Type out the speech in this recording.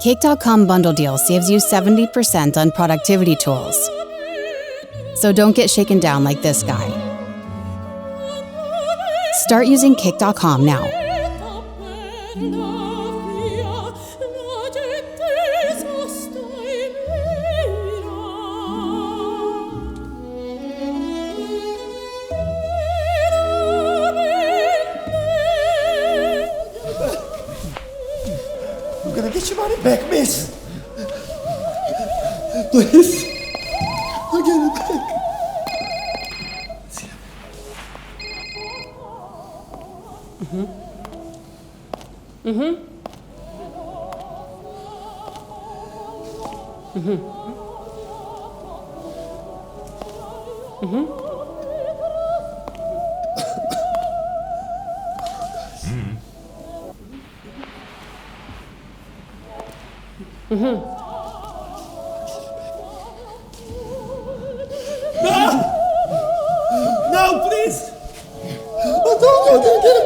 Cake.com bundle deal saves you 70% on productivity tools. So don't get shaken down like this guy. Start using Cake.com now. I'm gonna get your money back, miss. Please. I'll get it back. No, please. Oh, don't get